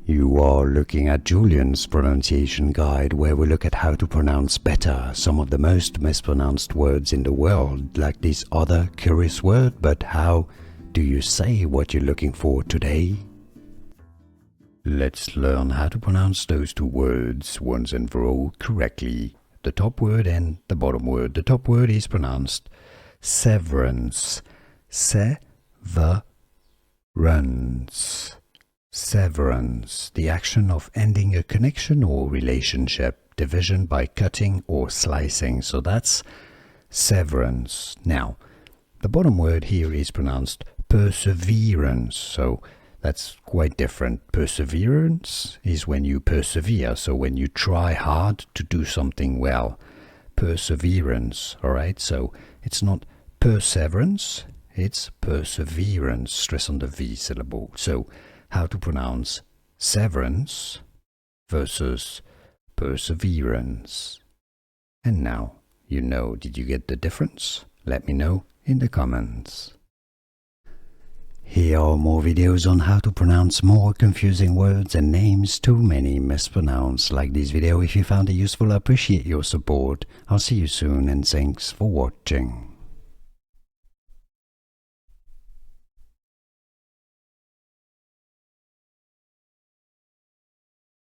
You are looking at Julian's pronunciation guide, where we look at how to pronounce better some of the most mispronounced words in the world, like this other curious word. But how do you say what you're looking for today? Let's learn how to pronounce those two words once and for all correctly. The top word and the bottom word. The top word is pronounced severance. Severance. Severance, the action of ending a connection or relationship, division by cutting or slicing. So that's severance. Now, the bottom word here is pronounced perseverance. So that's quite different. Perseverance is when you persevere, so when you try hard to do something well. Perseverance, alright? So it's not perseverance, it's perseverance. Stress on the V syllable. So how to pronounce severance versus perseverance. And now you know. Did you get the difference? Let me know in the comments. Here are more videos on how to pronounce more confusing words and names too many mispronounced. Like this video if you found it useful. I appreciate your support. I'll see you soon and thanks for watching.